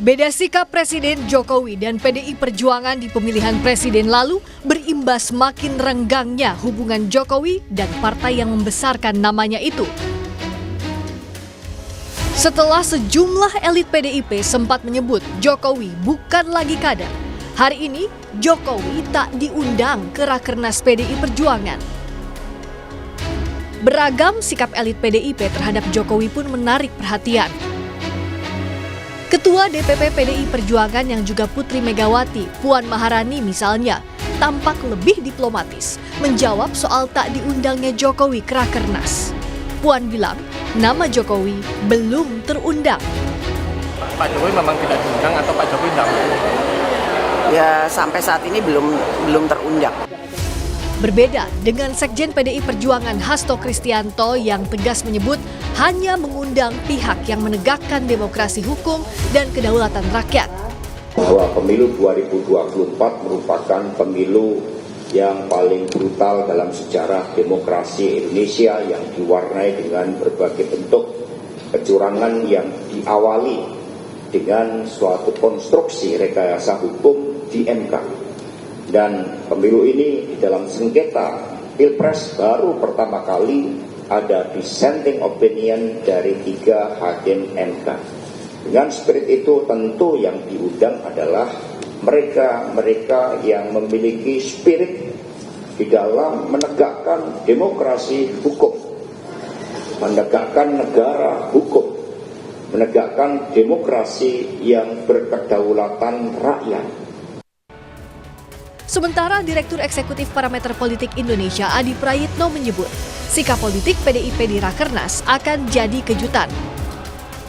Beda sikap Presiden Jokowi dan PDI Perjuangan di pemilihan presiden lalu berimbas makin renggangnya hubungan Jokowi dan partai yang membesarkan namanya itu. Setelah sejumlah elit PDIP sempat menyebut Jokowi bukan lagi kader, hari ini Jokowi tak diundang ke Rakernas PDI Perjuangan. Beragam sikap elit PDIP terhadap Jokowi pun menarik perhatian. Ketua DPP PDI Perjuangan yang juga Putri Megawati, Puan Maharani misalnya, tampak lebih diplomatis menjawab soal tak diundangnya Jokowi ke Rakernas. Puan bilang, nama Jokowi belum terundang. Pak Jokowi memang tidak diundang atau Pak Jokowi tidak mau? Ya sampai saat ini belum terundang. Berbeda dengan Sekjen PDI Perjuangan Hasto Kristianto yang tegas menyebut hanya mengundang pihak yang menegakkan demokrasi hukum dan kedaulatan rakyat. Bahwa pemilu 2024 merupakan pemilu yang paling brutal dalam sejarah demokrasi Indonesia yang diwarnai dengan berbagai bentuk kecurangan yang diawali dengan suatu konstruksi rekayasa hukum di MK. Dan pemilu ini di dalam sengketa Pilpres baru pertama kali ada dissenting opinion dari 3 hakim MK. Dengan spirit itu tentu yang diundang adalah mereka yang memiliki spirit di dalam menegakkan demokrasi hukum, menegakkan negara hukum, menegakkan demokrasi yang berkedaulatan rakyat. Sementara Direktur Eksekutif Parameter Politik Indonesia Adi Prayitno menyebut, sikap politik PDIP di Rakernas akan jadi kejutan.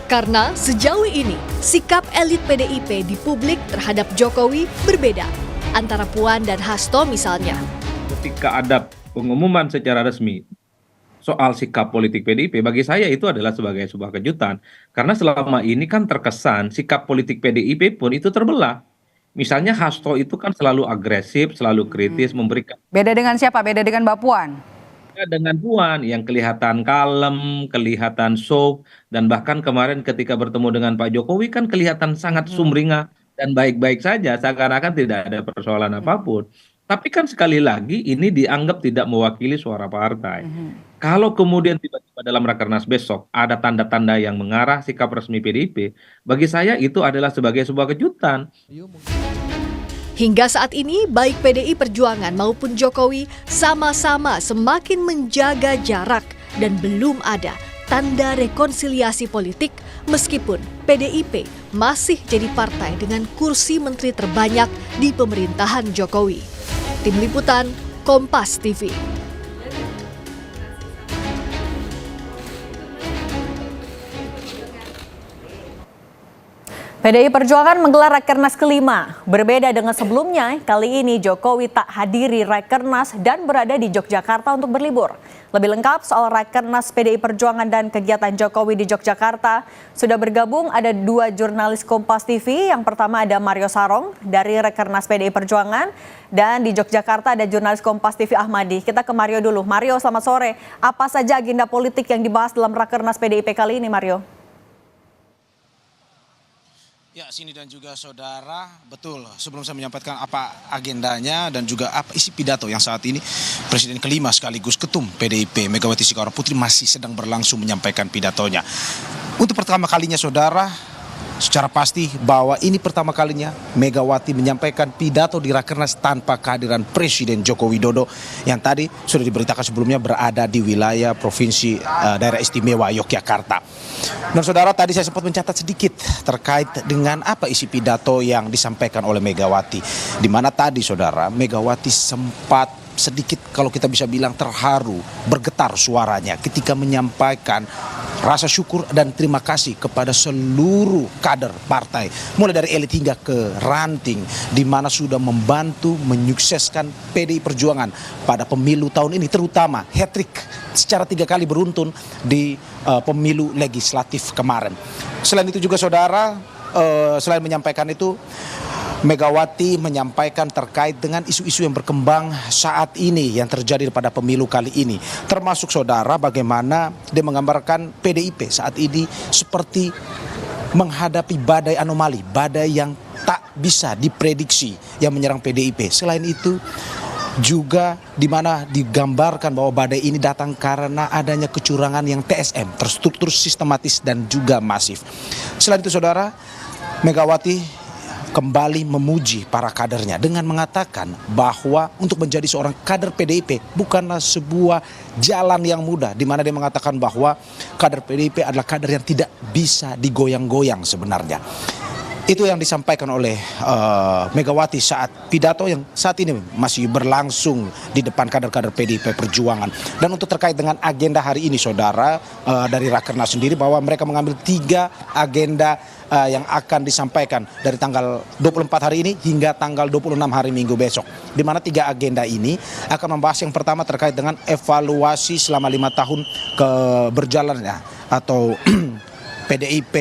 Karena sejauh ini, sikap elit PDIP di publik terhadap Jokowi berbeda, antara Puan dan Hasto misalnya. Ketika ada pengumuman secara resmi soal sikap politik PDIP, bagi saya itu adalah sebagai sebuah kejutan. Karena selama ini kan terkesan sikap politik PDIP pun itu terbelah. Misalnya Hasto itu kan selalu agresif, selalu kritis, memberikan. Beda dengan siapa? Beda dengan Mbak Puan? Dengan Puan yang kelihatan kalem, kelihatan soft, dan bahkan kemarin ketika bertemu dengan Pak Jokowi kan kelihatan sangat sumringah dan baik-baik saja, seakan-akan tidak ada persoalan apapun. Tapi kan sekali lagi ini dianggap tidak mewakili suara partai. Kalau kemudian tiba-tiba dalam Rakernas besok ada tanda-tanda yang mengarah sikap resmi PDIP, bagi saya itu adalah sebagai sebuah kejutan. Hingga saat ini, baik PDI Perjuangan maupun Jokowi sama-sama semakin menjaga jarak dan belum ada tanda rekonsiliasi politik meskipun PDIP masih jadi partai dengan kursi menteri terbanyak di pemerintahan Jokowi. Tim Liputan, Kompas TV. PDI Perjuangan menggelar Rakernas kelima. Berbeda dengan sebelumnya, kali ini Jokowi tak hadiri Rakernas dan berada di Yogyakarta untuk berlibur. Lebih lengkap soal Rakernas PDI Perjuangan dan kegiatan Jokowi di Yogyakarta, sudah bergabung ada 2 jurnalis Kompas TV. Yang pertama ada Mario Sarong dari Rakernas PDI Perjuangan, dan di Yogyakarta ada jurnalis Kompas TV Ahmadi. Kita ke Mario dulu. Mario, selamat sore. Apa saja agenda politik yang dibahas dalam Rakernas PDIP kali ini, Mario? Ya, Sini dan juga saudara, betul. Sebelum saya menyampaikan apa agendanya dan juga apa isi pidato yang saat ini Presiden kelima sekaligus Ketum PDIP Megawati Soekarno Putri masih sedang berlangsung menyampaikan pidatonya. Untuk pertama kalinya saudara, secara pasti bahwa ini pertama kalinya Megawati menyampaikan pidato di Rakernas tanpa kehadiran Presiden Joko Widodo yang tadi sudah diberitakan sebelumnya berada di wilayah Provinsi Daerah Istimewa Yogyakarta. Dan saudara, tadi saya sempat mencatat sedikit terkait dengan apa isi pidato yang disampaikan oleh Megawati. Di mana tadi saudara, Megawati sempat sedikit kalau kita bisa bilang terharu, bergetar suaranya ketika menyampaikan rasa syukur dan terima kasih kepada seluruh kader partai, mulai dari elit hingga ke ranting, di mana sudah membantu menyukseskan PDI Perjuangan pada pemilu tahun ini, terutama hat-trick secara 3 kali beruntun di pemilu legislatif kemarin. Selain itu juga saudara, selain menyampaikan itu, Megawati menyampaikan terkait dengan isu-isu yang berkembang saat ini yang terjadi pada pemilu kali ini. Termasuk saudara bagaimana dia menggambarkan PDIP saat ini seperti menghadapi badai anomali, badai yang tak bisa diprediksi yang menyerang PDIP. Selain itu juga di mana digambarkan bahwa badai ini datang karena adanya kecurangan yang TSM, terstruktur, sistematis dan juga masif. Selain itu saudara, Megawati kembali memuji para kadernya dengan mengatakan bahwa untuk menjadi seorang kader PDIP bukanlah sebuah jalan yang mudah, di mana dia mengatakan bahwa kader PDIP adalah kader yang tidak bisa digoyang-goyang sebenarnya. Itu yang disampaikan oleh Megawati saat pidato yang saat ini masih berlangsung di depan kader-kader PDIP Perjuangan. Dan untuk terkait dengan agenda hari ini saudara, dari Rakernas sendiri bahwa mereka mengambil 3 agenda yang akan disampaikan dari tanggal 24 hari ini hingga tanggal 26 hari Minggu besok. Di mana 3 agenda ini akan membahas yang pertama terkait dengan evaluasi selama 5 tahun berjalannya atau PDIP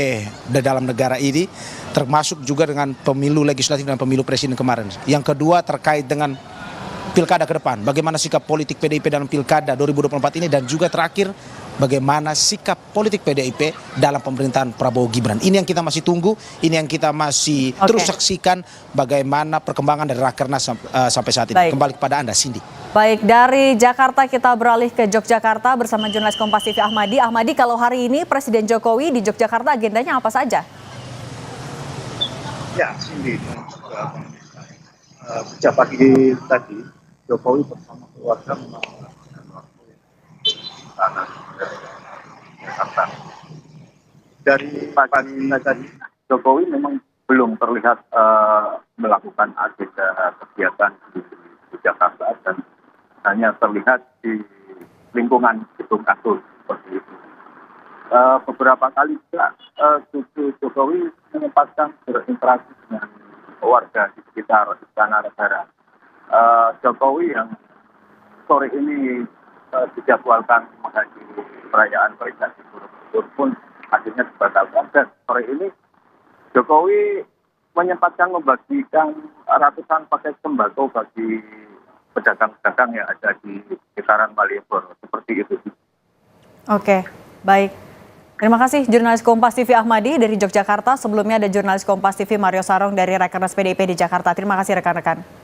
di dalam negara ini, termasuk juga dengan pemilu legislatif dan pemilu presiden kemarin. Yang kedua terkait dengan pilkada ke depan, bagaimana sikap politik PDIP dalam pilkada 2024 ini, dan juga terakhir bagaimana sikap politik PDIP dalam pemerintahan Prabowo Gibran. Ini yang kita masih tunggu, ini yang kita masih terus saksikan bagaimana perkembangan dari Rakernas sampai saat ini. Kembali kepada Anda, Cindy. Baik, dari Jakarta kita beralih ke Yogyakarta bersama jurnalis Kompas TV Ahmadi. Ahmadi, kalau hari ini Presiden Jokowi di Yogyakarta agendanya apa saja? Ya, Cindy, sejak pagi tadi Jokowi bersama keluarga melakukan waktu istana Jakarta. Dari pagi tadi Jokowi memang belum terlihat melakukan agenda kegiatan di Jakarta, dan hanya terlihat di lingkungan Gedung Agung seperti itu. Beberapa kali juga cucu Jokowi menyempatkan berinteraksi dengan warga di sekitar Istana Negara. Jokowi yang sore ini dijadwalkan menghadiri perayaan Prestasi Borobudur pun akhirnya dibatalkan, dan sore ini Jokowi menyempatkan membagikan ratusan paket sembako bagi pedagang-pedagang yang ada di sekitaran Malioboro, seperti itu. Oke, baik. Terima kasih jurnalis Kompas TV Ahmadi dari Yogyakarta. Sebelumnya ada jurnalis Kompas TV Mario Sarong dari Rakernas PDIP di Jakarta. Terima kasih rekan-rekan.